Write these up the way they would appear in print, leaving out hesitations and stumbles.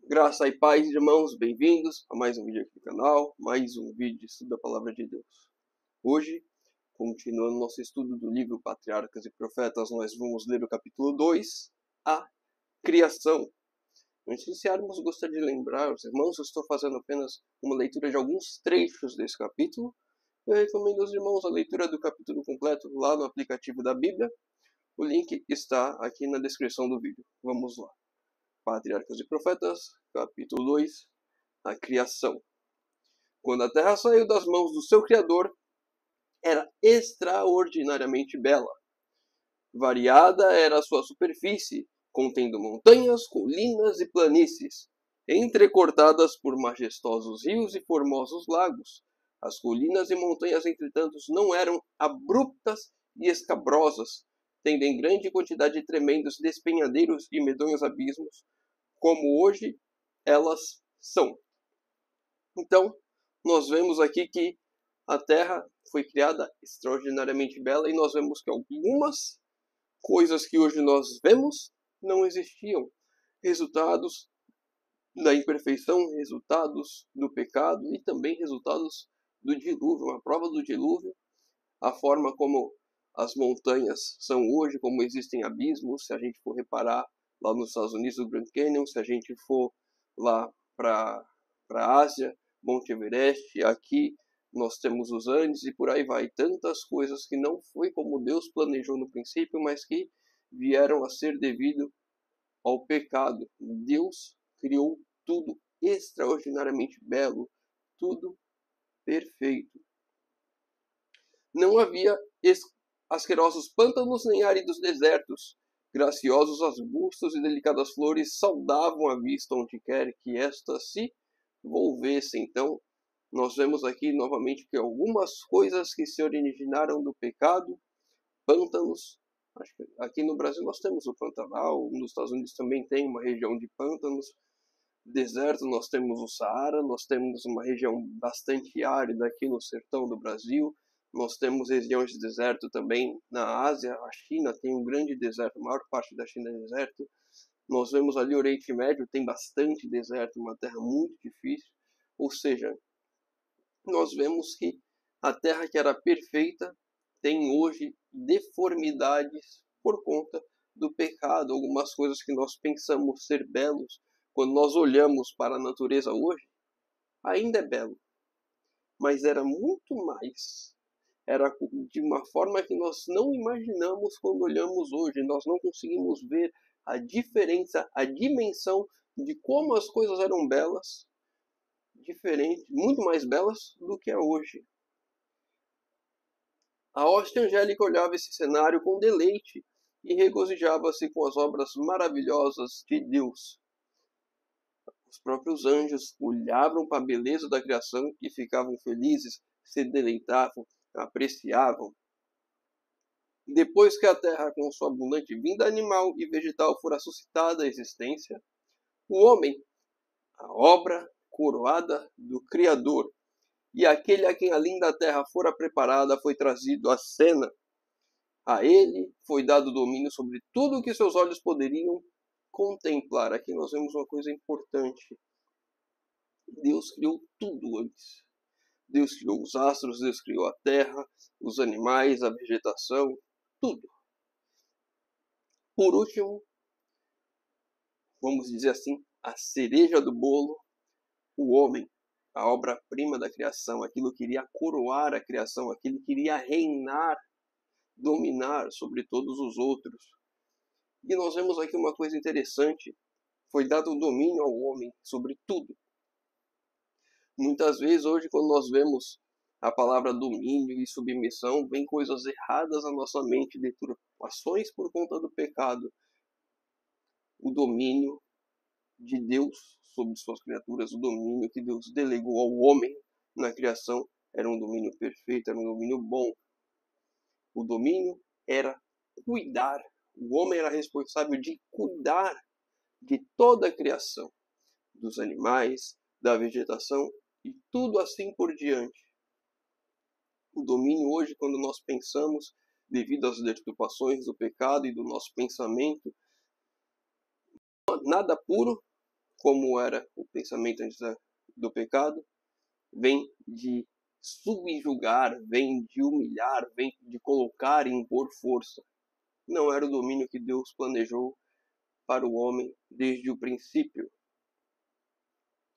Graça e paz, irmãos, bem-vindos a mais um vídeo aqui do canal, mais um vídeo de estudo da Palavra de Deus. Hoje, continuando nosso estudo do livro Patriarcas e Profetas, nós vamos ler o capítulo 2, a Criação. Antes de iniciarmos, gostaria de lembrar os irmãos, eu estou fazendo apenas uma leitura de alguns trechos desse capítulo. Eu recomendo aos irmãos a leitura do capítulo completo lá no aplicativo da Bíblia. O link está aqui na descrição do vídeo. Vamos lá. Patriarcas e Profetas, capítulo 2, a Criação. Quando a terra saiu das mãos do seu Criador, era extraordinariamente bela. Variada era a sua superfície, contendo montanhas, colinas e planícies, entrecortadas por majestosos rios e formosos lagos. As colinas e montanhas, entretanto, não eram abruptas e escabrosas, tendo em grande quantidade tremendos despenhadeiros e medonhos abismos, como hoje elas são. Então, nós vemos aqui que a Terra foi criada extraordinariamente bela e nós vemos que algumas coisas que hoje nós vemos não existiam. Resultados da imperfeição, resultados do pecado e também resultados do dilúvio. Uma prova do dilúvio, a forma como as montanhas são hoje, como existem abismos, se a gente for reparar lá nos Estados Unidos, o Grand Canyon, se a gente for lá para a Ásia, Monte Everest, aqui nós temos os Andes e por aí vai. Tantas coisas que não foi como Deus planejou no princípio, mas que vieram a ser devido ao pecado. Deus criou tudo extraordinariamente belo, tudo perfeito. Não havia asquerosos pântanos nem áridos desertos. Graciosos arbustos e delicadas flores saudavam a vista onde quer que estas se volvessem. Então, nós vemos aqui novamente que algumas coisas que se originaram do pecado, pântanos, acho que aqui no Brasil nós temos o Pantanal, nos Estados Unidos também tem uma região de pântanos, deserto nós temos o Saara, nós temos uma região bastante árida aqui no sertão do Brasil, nós temos regiões de deserto também na Ásia, a China tem um grande deserto, a maior parte da China é deserto. Nós vemos ali o Oriente Médio, tem bastante deserto, uma terra muito difícil. Ou seja, nós vemos que a terra que era perfeita tem hoje deformidades por conta do pecado. Algumas coisas que nós pensamos ser belos, quando nós olhamos para a natureza hoje, ainda é belo. Mas era muito mais. Era de uma forma que nós não imaginamos quando olhamos hoje. Nós não conseguimos ver a diferença, a dimensão de como as coisas eram belas, diferente, muito mais belas do que é hoje. A hoste angélica olhava esse cenário com deleite e regozijava-se com as obras maravilhosas de Deus. Os próprios anjos olhavam para a beleza da criação e ficavam felizes, se deleitavam, apreciavam. Depois que a terra, com sua abundante vinda animal e vegetal, fora suscitada à existência, o homem, a obra coroada do Criador, e aquele a quem a linda terra fora preparada, foi trazido à cena. A ele foi dado domínio sobre tudo o que seus olhos poderiam contemplar. Aqui nós vemos uma coisa importante. Deus criou tudo antes. Deus criou os astros, Deus criou a terra, os animais, a vegetação, tudo. Por último, vamos dizer assim, a cereja do bolo, o homem, a obra-prima da criação, aquilo que iria coroar a criação, aquilo que iria reinar, dominar sobre todos os outros. E nós vemos aqui uma coisa interessante, foi dado o domínio ao homem sobre tudo. Muitas vezes hoje quando nós vemos a palavra domínio e submissão, vem coisas erradas na nossa mente, deturpações por conta do pecado. O domínio de Deus sobre suas criaturas, o domínio que Deus delegou ao homem na criação, era um domínio perfeito, era um domínio bom. O domínio era cuidar. O homem era responsável de cuidar de toda a criação, dos animais, da vegetação e tudo assim por diante. O domínio hoje, quando nós pensamos, devido às deturpações do pecado e do nosso pensamento, nada puro, como era o pensamento antes do pecado, vem de subjugar, vem de humilhar, vem de colocar e impor força. Não era o domínio que Deus planejou para o homem desde o princípio.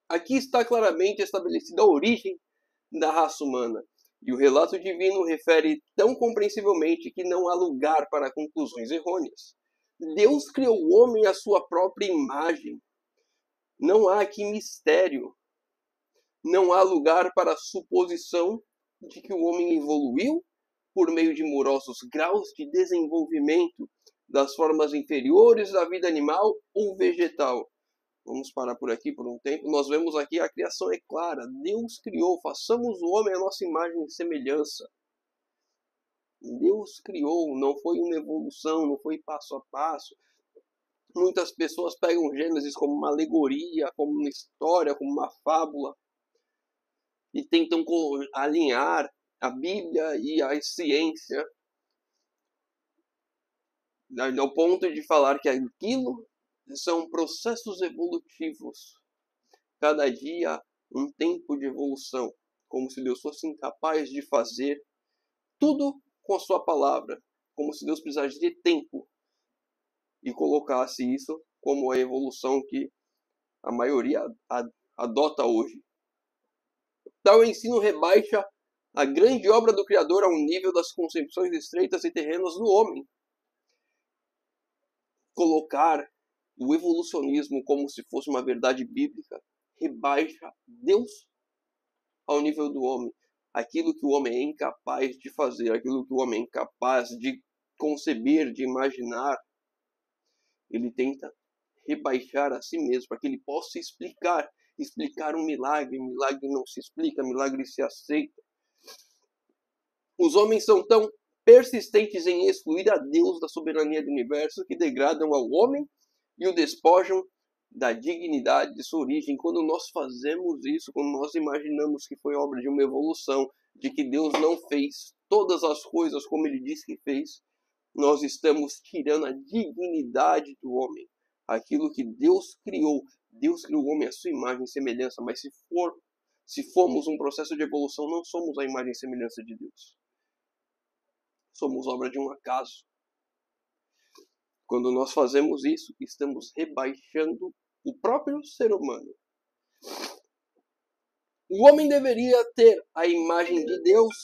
Aqui está claramente estabelecida a origem da raça humana, e o relato divino refere tão compreensivelmente que não há lugar para conclusões errôneas. Deus criou o homem à sua própria imagem. Não há aqui mistério. Não há lugar para a suposição de que o homem evoluiu por meio de morosos graus de desenvolvimento das formas inferiores da vida animal ou vegetal. Vamos parar por aqui por um tempo. Nós vemos aqui a criação é clara. Deus criou, façamos o homem à nossa imagem e semelhança. Deus criou, não foi uma evolução, não foi passo a passo. Muitas pessoas pegam Gênesis como uma alegoria, como uma história, como uma fábula, e tentam alinhar a Bíblia e a ciência ao ponto de falar que aquilo são processos evolutivos. Cada dia um tempo de evolução, como se Deus fosse incapaz de fazer tudo com a sua palavra, como se Deus precisasse de tempo e colocasse isso como a evolução que a maioria adota hoje. Tal ensino rebaixa a grande obra do Criador ao nível das concepções estreitas e terrenas do homem. Colocar o evolucionismo como se fosse uma verdade bíblica rebaixa Deus ao nível do homem. Aquilo que o homem é incapaz de fazer, aquilo que o homem é incapaz de conceber, de imaginar, ele tenta rebaixar a si mesmo para que ele possa explicar um milagre. Milagre não se explica, milagre se aceita. Os homens são tão persistentes em excluir a Deus da soberania do universo que degradam ao homem e o despojam da dignidade de sua origem. Quando nós fazemos isso, quando nós imaginamos que foi obra de uma evolução, de que Deus não fez todas as coisas como ele disse que fez, nós estamos tirando a dignidade do homem. Aquilo que Deus criou o homem à sua imagem e semelhança, mas se formos um processo de evolução, não somos a imagem e semelhança de Deus. Somos obra de um acaso. Quando nós fazemos isso, estamos rebaixando o próprio ser humano. O homem deveria ter a imagem de Deus.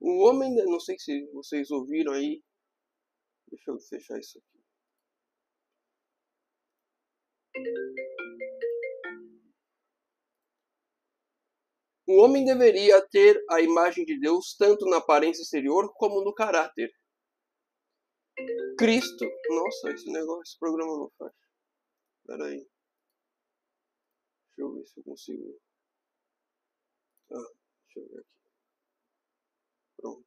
O homem, não sei se vocês ouviram aí. Deixa eu fechar isso aqui. O homem deveria ter a imagem de Deus tanto na aparência exterior como no caráter. Cristo. Nossa, esse programa não faz. Espera aí. Deixa eu ver se eu consigo. Deixa eu ver aqui. Pronto.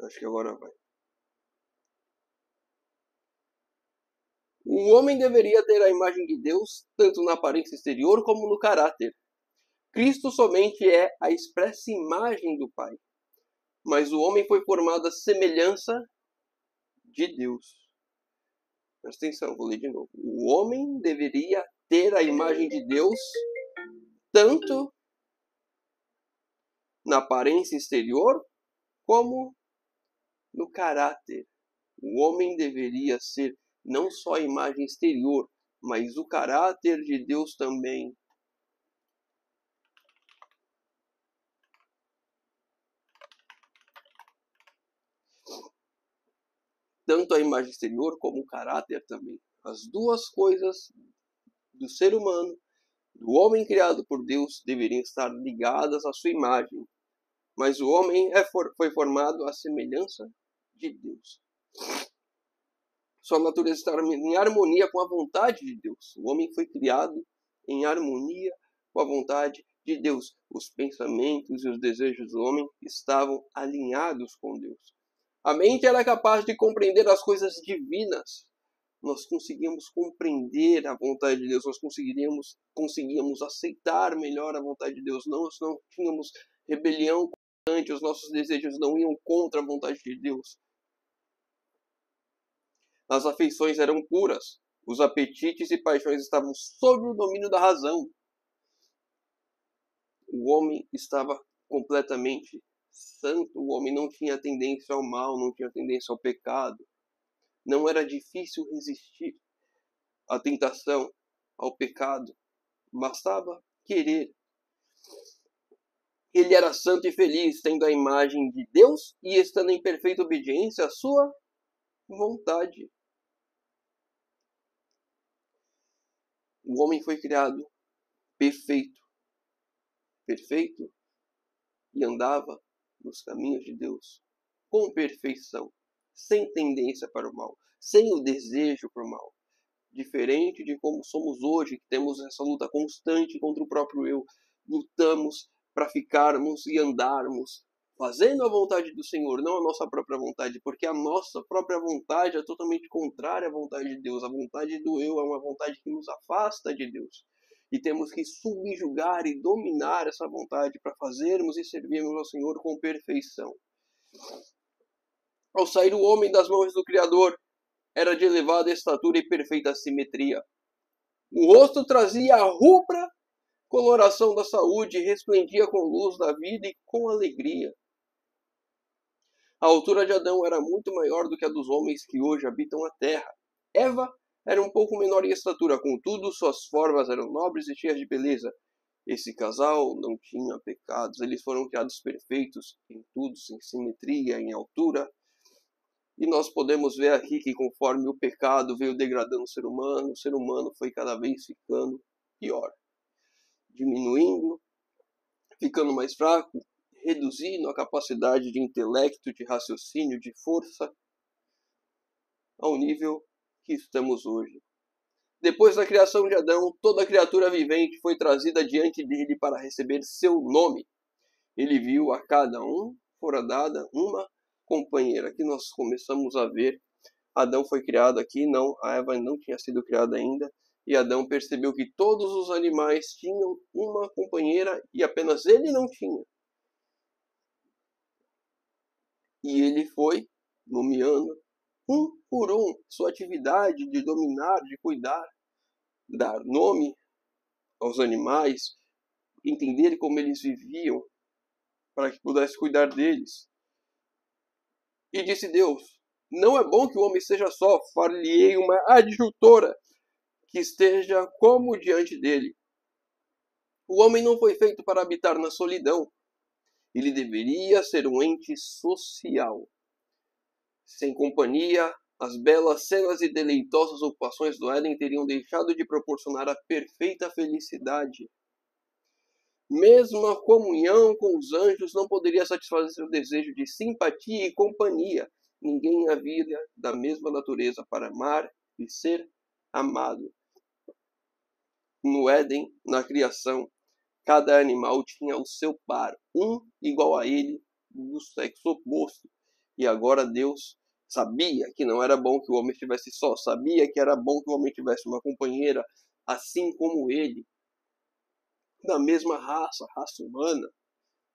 Acho que agora vai. O homem deveria ter a imagem de Deus tanto na aparência exterior como no caráter. Cristo somente é a expressa imagem do Pai. Mas o homem foi formado à semelhança de Deus. Presta atenção, vou ler de novo. O homem deveria ter a imagem de Deus tanto na aparência exterior como no caráter. O homem deveria ser não só a imagem exterior, mas o caráter de Deus também. Tanto a imagem exterior como o caráter também. As duas coisas do ser humano, do homem criado por Deus, deveriam estar ligadas à sua imagem. Mas o homem foi formado à semelhança de Deus. Sua natureza está em harmonia com a vontade de Deus. O homem foi criado em harmonia com a vontade de Deus. Os pensamentos e os desejos do homem estavam alinhados com Deus. A mente era capaz de compreender as coisas divinas. Nós conseguíamos compreender a vontade de Deus. Nós conseguíamos aceitar melhor a vontade de Deus. Nós não tínhamos rebelião constante. Os nossos desejos não iam contra a vontade de Deus. As afeições eram puras. Os apetites e paixões estavam sob o domínio da razão. O homem estava completamente santo. O homem não tinha tendência ao mal, não tinha tendência ao pecado. Não era difícil resistir à tentação, ao pecado. Bastava querer. Ele era santo e feliz, tendo a imagem de Deus e estando em perfeita obediência à sua vontade. O homem foi criado perfeito, e andava nos caminhos de Deus com perfeição, sem tendência para o mal, sem o desejo por mal. Diferente de como somos hoje, que temos essa luta constante contra o próprio eu, lutamos para ficarmos e andarmos fazendo a vontade do Senhor, não a nossa própria vontade, porque a nossa própria vontade é totalmente contrária à vontade de Deus. A vontade do eu é uma vontade que nos afasta de Deus. E temos que subjugar e dominar essa vontade para fazermos e servirmos ao Senhor com perfeição. Ao sair o homem das mãos do Criador, era de elevada estatura e perfeita simetria. O rosto trazia a rubra coloração da saúde e resplendia com luz da vida e com alegria. A altura de Adão era muito maior do que a dos homens que hoje habitam a terra. Eva era um pouco menor em estatura, contudo suas formas eram nobres e cheias de beleza. Esse casal não tinha pecados, eles foram criados perfeitos em tudo, em simetria, em altura. E nós podemos ver aqui que conforme o pecado veio degradando o ser humano foi cada vez ficando pior. Diminuindo, ficando mais fraco, reduzindo a capacidade de intelecto, de raciocínio, de força, ao nível que estamos hoje. Depois da criação de Adão, toda criatura vivente foi trazida diante dele para receber seu nome. Ele viu a cada um fora dada uma companheira. Aqui nós começamos a ver, Adão foi criado aqui, não, a Eva não tinha sido criada ainda, e Adão percebeu que todos os animais tinham uma companheira e apenas ele não tinha. E ele foi nomeando um por um sua atividade de dominar, de cuidar, dar nome aos animais, entender como eles viviam, para que pudesse cuidar deles. E disse Deus: não é bom que o homem seja só, far-lhe-ei uma adjutora que esteja como diante dele. O homem não foi feito para habitar na solidão. Ele deveria ser um ente social. Sem companhia, as belas cenas e deleitosas ocupações do Éden teriam deixado de proporcionar a perfeita felicidade. Mesmo a comunhão com os anjos não poderia satisfazer o desejo de simpatia e companhia. Ninguém havia da mesma natureza para amar e ser amado. No Éden, na criação, cada animal tinha o seu par, um igual a ele, do sexo oposto. E agora Deus sabia que não era bom que o homem estivesse só, sabia que era bom que o homem tivesse uma companheira, assim como ele, da mesma raça humana,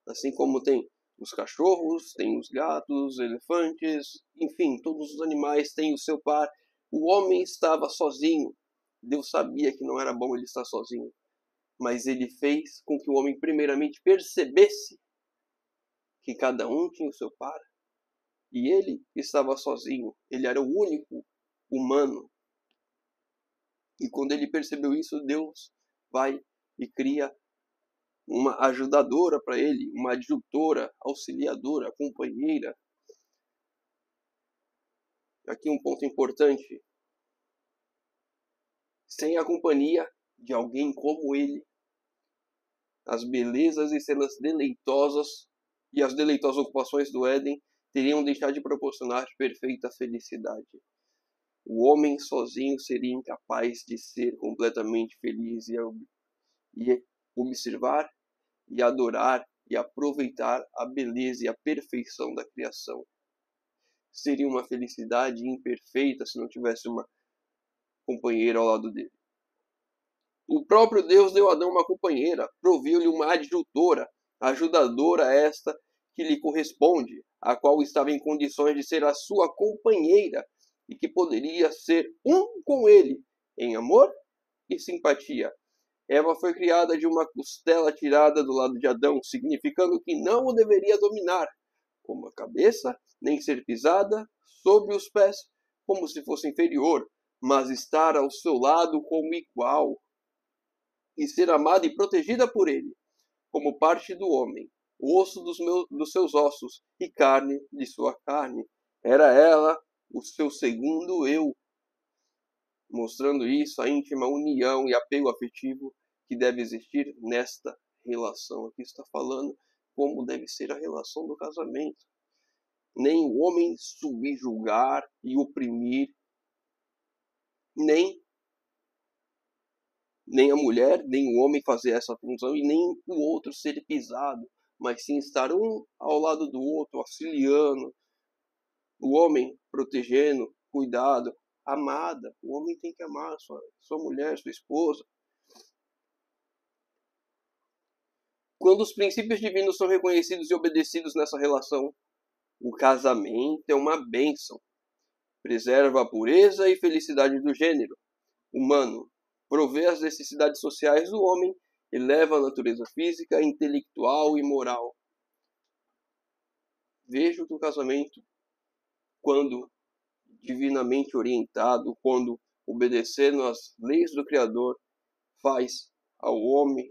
assim como tem os cachorros, tem os gatos, elefantes, enfim, todos os animais têm o seu par. O homem estava sozinho. Deus sabia que não era bom ele estar sozinho, mas ele fez com que o homem primeiramente percebesse que cada um tinha o seu par. E ele estava sozinho, ele era o único humano. E quando ele percebeu isso, Deus vai e cria uma ajudadora para ele, uma adjutora, auxiliadora, companheira. Aqui um ponto importante. Sem a companhia de alguém como ele, as belezas e cenas deleitosas e as deleitosas ocupações do Éden teriam deixado de proporcionar perfeita felicidade. O homem sozinho seria incapaz de ser completamente feliz e observar e adorar e aproveitar a beleza e a perfeição da criação. Seria uma felicidade imperfeita se não tivesse uma companheira ao lado dele. O próprio Deus deu a Adão uma companheira, proviu-lhe uma adjutora, ajudadora esta que lhe corresponde, a qual estava em condições de ser a sua companheira e que poderia ser um com ele em amor e simpatia. Eva foi criada de uma costela tirada do lado de Adão, significando que não o deveria dominar como a cabeça, nem ser pisada sobre os pés como se fosse inferior, mas estar ao seu lado como igual e ser amada e protegida por ele, como parte do homem, osso dos seus ossos e carne de sua carne. Era ela o seu segundo eu, mostrando isso a íntima união e apego afetivo que deve existir nesta relação. Aqui está falando como deve ser a relação do casamento. Nem o homem subjugar e oprimir, nem a mulher, nem o homem fazer essa função e nem o outro ser pisado, mas sim estar um ao lado do outro, auxiliando, o homem protegendo, cuidado, amada. O homem tem que amar sua mulher, sua esposa. Quando os princípios divinos são reconhecidos e obedecidos nessa relação, o casamento é uma bênção. Preserva a pureza e felicidade do gênero humano, provê as necessidades sociais do homem, eleva a natureza física, intelectual e moral. Vejo que o casamento, quando divinamente orientado, quando obedecendo às leis do Criador, faz ao homem,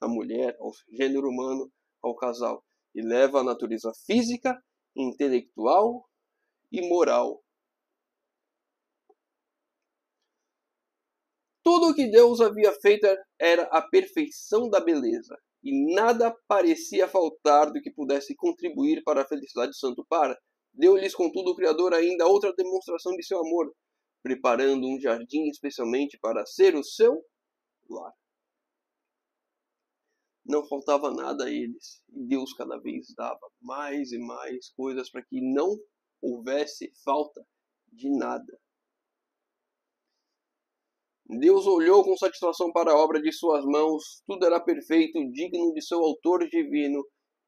à mulher, ao gênero humano, ao casal, e leva a natureza física, intelectual e moral. Tudo o que Deus havia feito era a perfeição da beleza, e nada parecia faltar do que pudesse contribuir para a felicidade do santo par. Deu-lhes, contudo, o Criador ainda outra demonstração de seu amor, preparando um jardim especialmente para ser o seu lar. Não faltava nada a eles, e Deus cada vez dava mais e mais coisas para que não houvesse falta de nada. Deus olhou com satisfação para a obra de suas mãos, tudo era perfeito, digno de seu autor divino,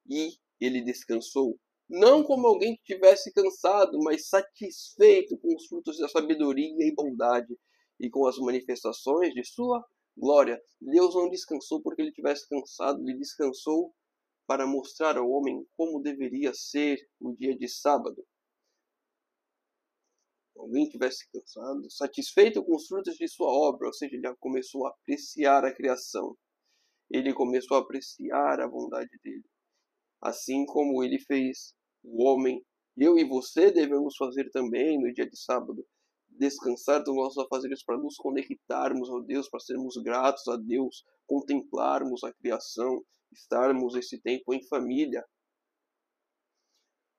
e ele descansou. Não como alguém que tivesse cansado, mas satisfeito com os frutos da sabedoria e bondade, e com as manifestações de sua glória. Deus não descansou porque ele tivesse cansado, ele descansou para mostrar ao homem como deveria ser o dia de sábado. Alguém tivesse cansado, satisfeito com os frutos de sua obra, ou seja, ele começou a apreciar a criação. Ele começou a apreciar a bondade dele. Assim como ele fez o homem, eu e você devemos fazer também no dia de sábado. Descansar dos nossos afazeres para nos conectarmos a Deus, para sermos gratos a Deus, contemplarmos a criação, estarmos esse tempo em família.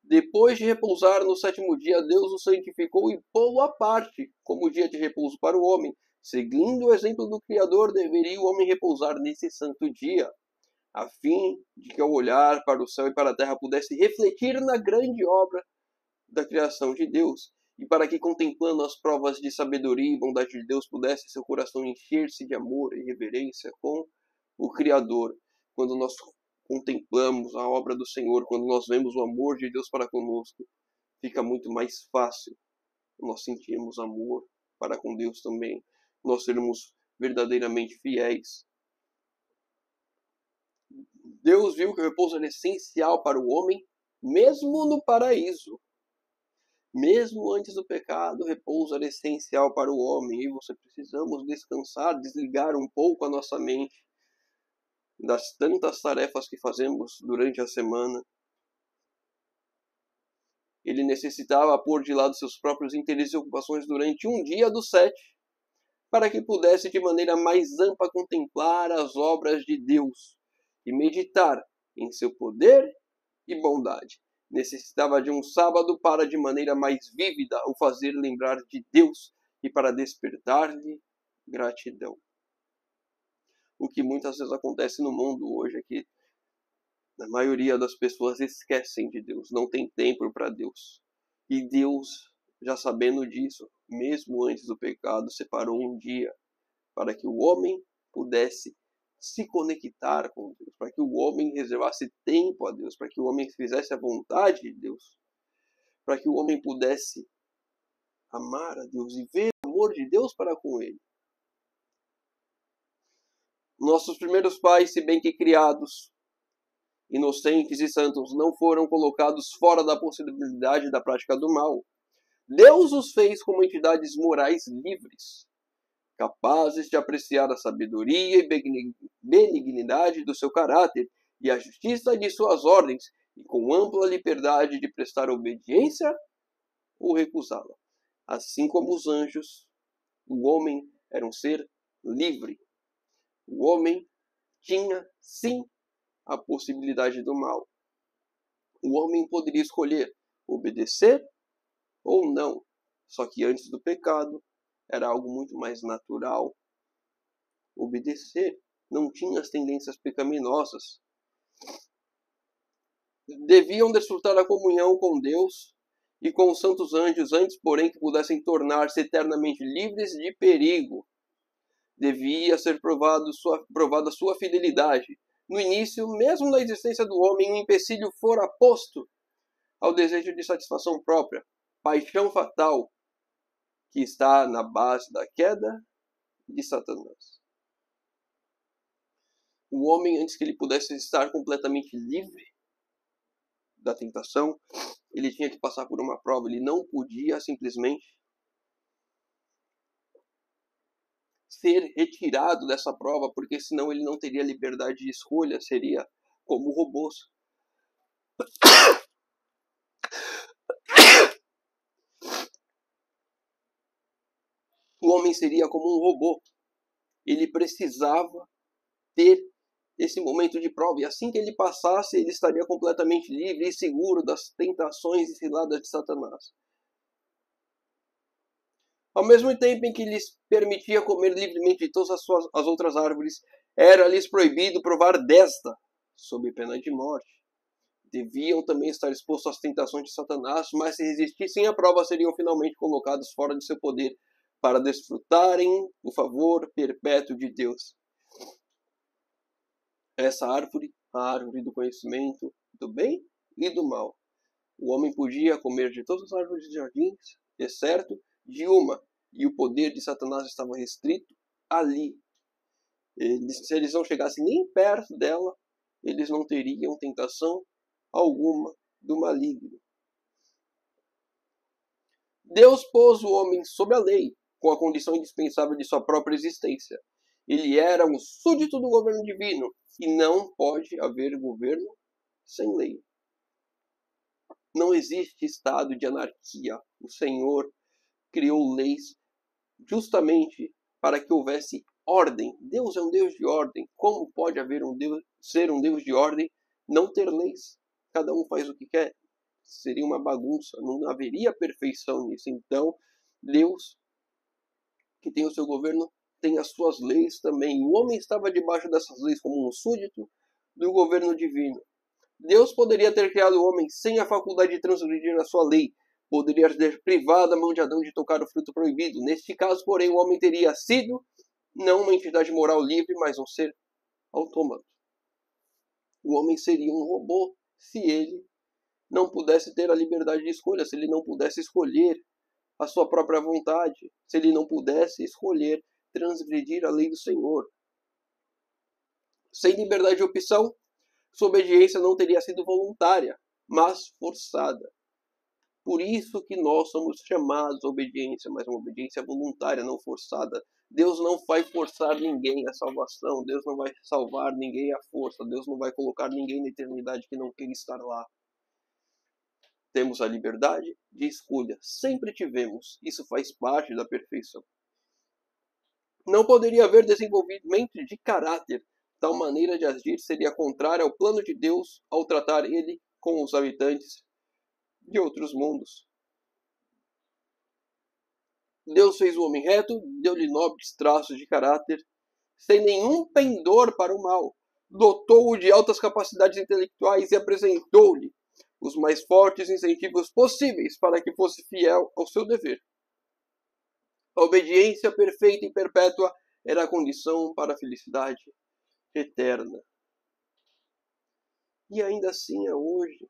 Depois de repousar no sétimo dia, Deus o santificou e pô-lo à parte, como dia de repouso para o homem. Seguindo o exemplo do Criador, deveria o homem repousar nesse santo dia, a fim de que ao olhar para o céu e para a terra pudesse refletir na grande obra da criação de Deus, e para que, contemplando as provas de sabedoria e bondade de Deus, pudesse seu coração encher-se de amor e reverência com o Criador. Quando nós contemplamos a obra do Senhor, quando nós vemos o amor de Deus para conosco, fica muito mais fácil nós sentirmos amor para com Deus também, nós sermos verdadeiramente fiéis. Deus viu que o repouso era essencial para o homem, mesmo no paraíso. Mesmo antes do pecado, o repouso era essencial para o homem, e você precisamos descansar, desligar um pouco a nossa mente das tantas tarefas que fazemos durante a semana. Ele necessitava pôr de lado seus próprios interesses e ocupações durante um dia dos 7, para que pudesse de maneira mais ampla contemplar as obras de Deus e meditar em seu poder e bondade. Necessitava de um sábado para, de maneira mais vívida, o fazer lembrar de Deus e para despertar-lhe gratidão. O que muitas vezes acontece no mundo hoje é que a maioria das pessoas esquecem de Deus, não tem tempo para Deus. E Deus, já sabendo disso, mesmo antes do pecado, separou um dia para que o homem pudesse se conectar com Deus, para que o homem reservasse tempo a Deus, para que o homem fizesse a vontade de Deus, para que o homem pudesse amar a Deus e ver o amor de Deus para com ele. Nossos primeiros pais, se bem que criados, inocentes e santos, não foram colocados fora da possibilidade da prática do mal. Deus os fez como entidades morais livres, capazes de apreciar a sabedoria e benignidade do seu caráter e a justiça de suas ordens, e com ampla liberdade de prestar obediência ou recusá-la. Assim como os anjos, o homem era um ser livre. O homem tinha, sim, a possibilidade do mal. O homem poderia escolher obedecer ou não. Só que antes do pecado, era algo muito mais natural obedecer. Não tinha as tendências pecaminosas. Deviam desfrutar a comunhão com Deus e com os santos anjos, antes, porém, que pudessem tornar-se eternamente livres de perigo. Devia ser provada sua fidelidade. No início, mesmo na existência do homem, um empecilho fora posto ao desejo de satisfação própria, paixão fatal, que está na base da queda de Satanás. O homem, antes que ele pudesse estar completamente livre da tentação, ele tinha que passar por uma prova. Ele não podia simplesmente ser retirado dessa prova, porque senão ele não teria liberdade de escolha, seria como robôs. O homem seria como um robô. Ele precisava ter esse momento de prova, e assim que ele passasse, ele estaria completamente livre e seguro das tentações e ciladas de Satanás. Ao mesmo tempo em que lhes permitia comer livremente de todas as outras árvores, era-lhes proibido provar desta, sob pena de morte. Deviam também estar expostos às tentações de Satanás, mas se resistissem à prova, seriam finalmente colocados fora de seu poder, para desfrutarem o favor perpétuo de Deus. Essa árvore, a árvore do conhecimento do bem e do mal. O homem podia comer de todas as árvores dos jardins, exceto de uma, e o poder de Satanás estava restrito ali. Se eles não chegassem nem perto dela, eles não teriam tentação alguma do maligno. Deus pôs o homem sob a lei, com a condição indispensável de sua própria existência. Ele era um súdito do governo divino, e não pode haver governo sem lei. Não existe estado de anarquia. O Senhor criou leis justamente para que houvesse ordem. Deus é um Deus de ordem. Como pode haver ser um Deus de ordem, não ter leis? Cada um faz o que quer. Seria uma bagunça. Não haveria perfeição nisso. Então, Deus, que tem o seu governo, tem as suas leis também. O homem estava debaixo dessas leis como um súdito do governo divino. Deus poderia ter criado o homem sem a faculdade de transgredir a sua lei. Poderia ter privado a mão de Adão de tocar o fruto proibido. Neste caso, porém, o homem teria sido não uma entidade moral livre, mas um ser autômato. O homem seria um robô se ele não pudesse ter a liberdade de escolha, se ele não pudesse escolher a sua própria vontade, se ele não pudesse escolher transgredir a lei do Senhor. Sem liberdade de opção, sua obediência não teria sido voluntária, mas forçada. Por isso que nós somos chamados à obediência, mas uma obediência voluntária, não forçada. Deus não vai forçar ninguém à salvação, Deus não vai salvar ninguém à força, Deus não vai colocar ninguém na eternidade que não queira estar lá. Temos a liberdade de escolha, sempre tivemos, isso faz parte da perfeição. Não poderia haver desenvolvimento de caráter. Tal maneira de agir seria contrária ao plano de Deus ao tratar ele com os habitantes de outros mundos. Deus fez o homem reto, deu-lhe nobres traços de caráter, sem nenhum pendor para o mal. Dotou-o de altas capacidades intelectuais e apresentou-lhe os mais fortes incentivos possíveis para que fosse fiel ao seu dever. A obediência perfeita e perpétua era a condição para a felicidade eterna. E ainda assim é hoje.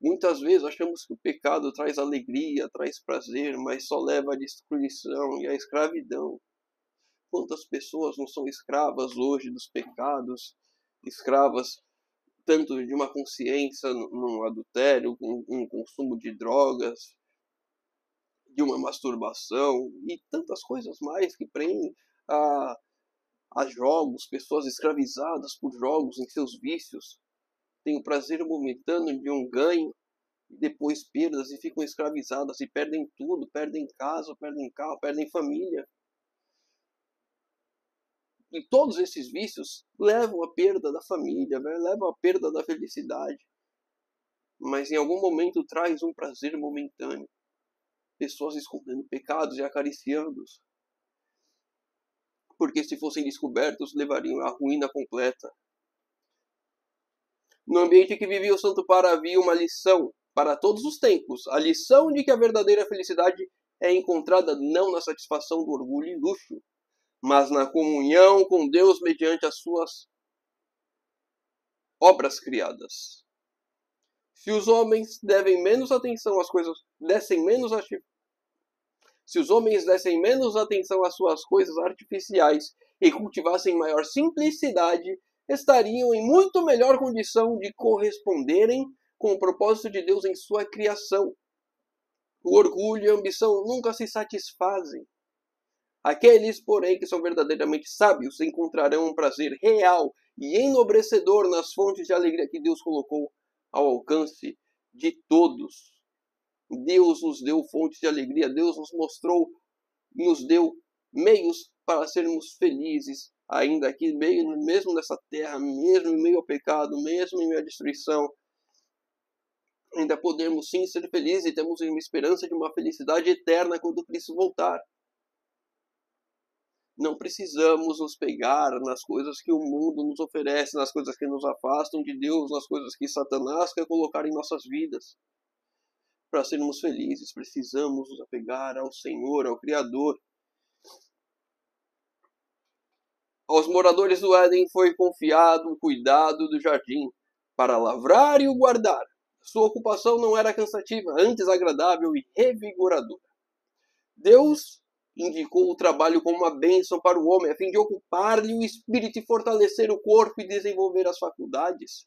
Muitas vezes achamos que o pecado traz alegria, traz prazer, mas só leva à destruição e à escravidão. Quantas pessoas não são escravas hoje dos pecados, escravas tanto de uma consciência num adultério, um consumo de drogas, de uma masturbação e tantas coisas mais que prendem a, a jogos, pessoas escravizadas por jogos em seus vícios, têm o prazer momentâneo de um ganho, e depois perdas e ficam escravizadas e perdem tudo, perdem casa, perdem carro, perdem família. E todos esses vícios levam à perda da família, levam à perda da felicidade. Mas em algum momento traz um prazer momentâneo. Pessoas escondendo pecados e acariciando-os. Porque se fossem descobertos, levariam à ruína completa. No ambiente que vivia o Santo Para havia uma lição para todos os tempos. A lição de que a verdadeira felicidade é encontrada não na satisfação do orgulho e luxo, mas na comunhão com Deus mediante as suas obras criadas. Se os homens dessem menos atenção às coisas artificiais e cultivassem maior simplicidade, estariam em muito melhor condição de corresponderem com o propósito de Deus em sua criação. O orgulho e a ambição nunca se satisfazem. Aqueles, porém, que são verdadeiramente sábios encontrarão um prazer real e enobrecedor nas fontes de alegria que Deus colocou ao alcance de todos. Deus nos deu fontes de alegria, Deus nos deu meios para sermos felizes, ainda aqui, mesmo nessa terra, mesmo em meio ao pecado, mesmo em meio à destruição. Ainda podemos sim ser felizes e temos uma esperança de uma felicidade eterna quando Cristo voltar. Não precisamos nos pegar nas coisas que o mundo nos oferece, nas coisas que nos afastam de Deus, nas coisas que Satanás quer colocar em nossas vidas. Para sermos felizes, precisamos nos apegar ao Senhor, ao Criador. Aos moradores do Éden foi confiado o cuidado do jardim, para lavrar e o guardar. Sua ocupação não era cansativa, antes agradável e revigoradora. Deus indicou o trabalho como uma bênção para o homem, a fim de ocupar-lhe o espírito e fortalecer o corpo e desenvolver as faculdades.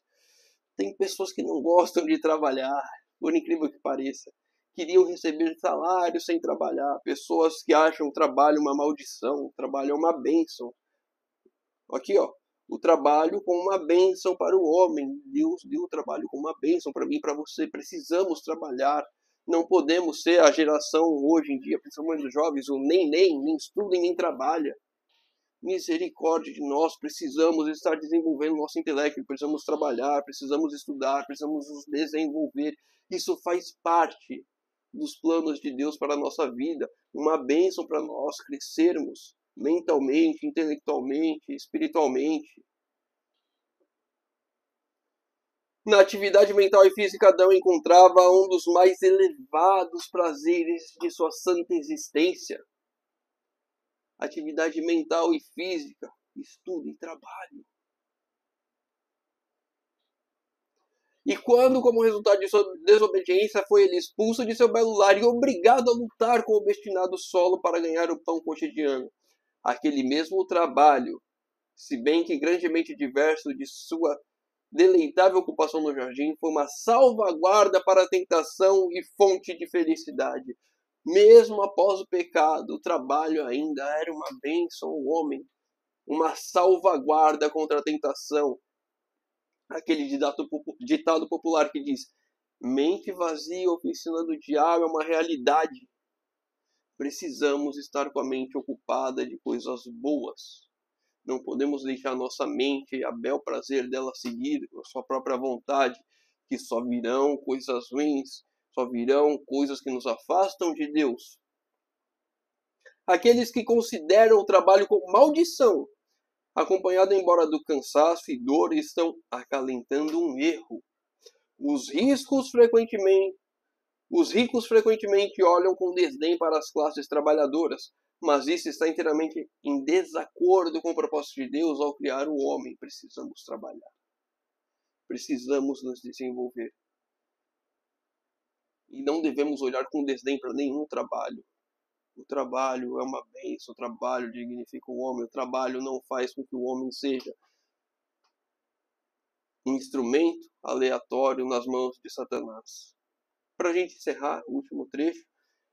Tem pessoas que não gostam de trabalhar, por incrível que pareça. Queriam receber salário sem trabalhar. Pessoas que acham o trabalho uma maldição, o trabalho é uma bênção. Aqui, ó, o trabalho como uma bênção para o homem. Deus deu o trabalho como uma bênção para mim e para você. Precisamos trabalhar. Não podemos ser a geração hoje em dia, principalmente os jovens, o nem estuda e nem trabalha. Misericórdia de nós, precisamos estar desenvolvendo nosso intelecto, precisamos trabalhar, precisamos estudar, precisamos nos desenvolver. Isso faz parte dos planos de Deus para a nossa vida, uma bênção para nós crescermos mentalmente, intelectualmente, espiritualmente. Na atividade mental e física, Adão encontrava um dos mais elevados prazeres de sua santa existência. Atividade mental e física, estudo e trabalho. E quando, como resultado de sua desobediência, foi ele expulso de seu belo lar e obrigado a lutar com o obstinado solo para ganhar o pão cotidiano, aquele mesmo trabalho, se bem que grandemente diverso de sua deleitável ocupação no jardim, foi uma salvaguarda para a tentação e fonte de felicidade. Mesmo após o pecado, o trabalho ainda era uma bênção ao homem, uma salvaguarda contra a tentação. Aquele ditado popular que diz: mente vazia, oficina do diabo, é uma realidade. Precisamos estar com a mente ocupada de coisas boas. Não podemos deixar nossa mente a bel prazer dela seguir a sua própria vontade, que só virão coisas ruins, só virão coisas que nos afastam de Deus. Aqueles que consideram o trabalho como maldição, acompanhado embora do cansaço e dor, estão acalentando um erro. Os ricos frequentemente olham com desdém para as classes trabalhadoras, mas isso está inteiramente em desacordo com o propósito de Deus ao criar o homem. Precisamos trabalhar. Precisamos nos desenvolver. E não devemos olhar com desdém para nenhum trabalho. O trabalho é uma bênção, o trabalho dignifica o homem, o trabalho não faz com que o homem seja um instrumento aleatório nas mãos de Satanás. Para a gente encerrar o último trecho,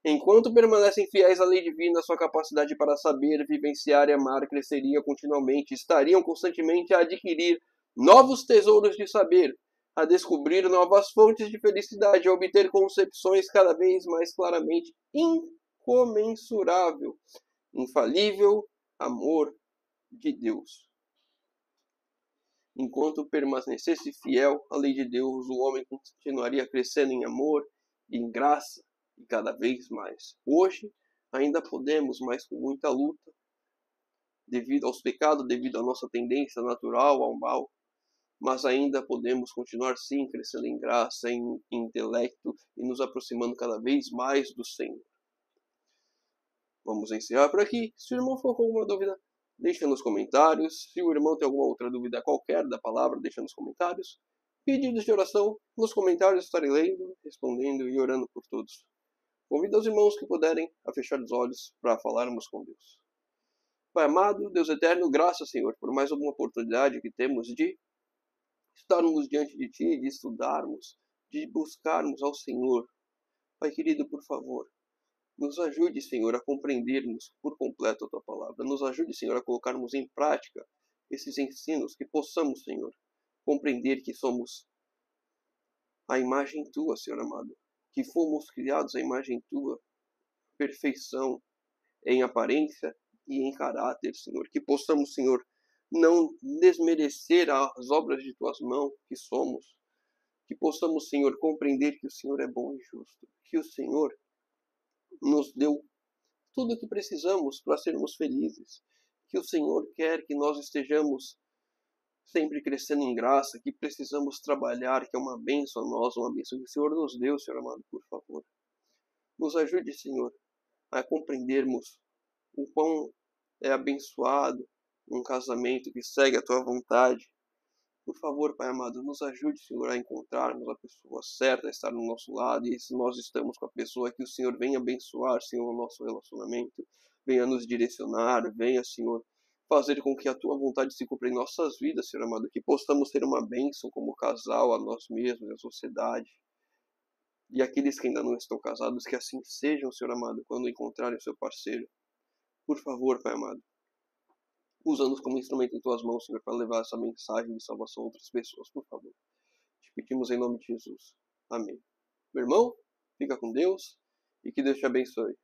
enquanto permanecem fiéis à lei divina, sua capacidade para saber, vivenciar e amar cresceria continuamente, estariam constantemente a adquirir novos tesouros de saber, a descobrir novas fontes de felicidade, a obter concepções cada vez mais claramente incomensurável, infalível amor de Deus. Enquanto permanecesse fiel à lei de Deus, o homem continuaria crescendo em amor e em graça e cada vez mais. Hoje ainda podemos, mas com muita luta, devido aos pecados, devido à nossa tendência natural ao mal, mas ainda podemos continuar sim crescendo em graça, em intelecto e nos aproximando cada vez mais do Senhor. Vamos encerrar por aqui. Se o irmão ficou com alguma dúvida, deixa nos comentários. Se o irmão tem alguma outra dúvida qualquer da palavra, deixa nos comentários. Pedidos de oração, nos comentários estarei lendo, respondendo e orando por todos. Convido os irmãos que puderem a fechar os olhos para falarmos com Deus. Pai amado, Deus eterno, graças, Senhor, por mais alguma oportunidade que temos de estarmos diante de Ti, de estudarmos, de buscarmos ao Senhor. Pai querido, por favor, nos ajude, Senhor, a compreendermos por completo a Tua palavra. Nos ajude, Senhor, a colocarmos em prática esses ensinos, que possamos, Senhor, compreender que somos a imagem Tua, Senhor amado. Que fomos criados à imagem Tua, perfeição em aparência e em caráter, Senhor. Que possamos, Senhor, não desmerecer as obras de Tuas mãos que somos. Que possamos, Senhor, compreender que o Senhor é bom e justo. Que o Senhor nos deu tudo o que precisamos para sermos felizes. Que o Senhor quer que nós estejamos sempre crescendo em graça, que precisamos trabalhar, que é uma bênção a nós, uma bênção que o Senhor nos deu, Senhor amado, por favor. Nos ajude, Senhor, a compreendermos o quão é abençoado um casamento que segue a Tua vontade. Por favor, Pai amado, nos ajude, Senhor, a encontrarmos a pessoa certa, a estar no nosso lado. E se nós estamos com a pessoa, que o Senhor venha abençoar, Senhor, o nosso relacionamento. Venha nos direcionar, venha, Senhor, fazer com que a Tua vontade se cumpra em nossas vidas, Senhor amado. Que possamos ter uma bênção como casal, a nós mesmos, a sociedade. E aqueles que ainda não estão casados, que assim sejam, Senhor amado, quando encontrarem o seu parceiro. Por favor, Pai amado, usa-nos como instrumento em Tuas mãos, Senhor, para levar essa mensagem de salvação a outras pessoas, por favor. Te pedimos em nome de Jesus. Amém. Meu irmão, fica com Deus e que Deus te abençoe.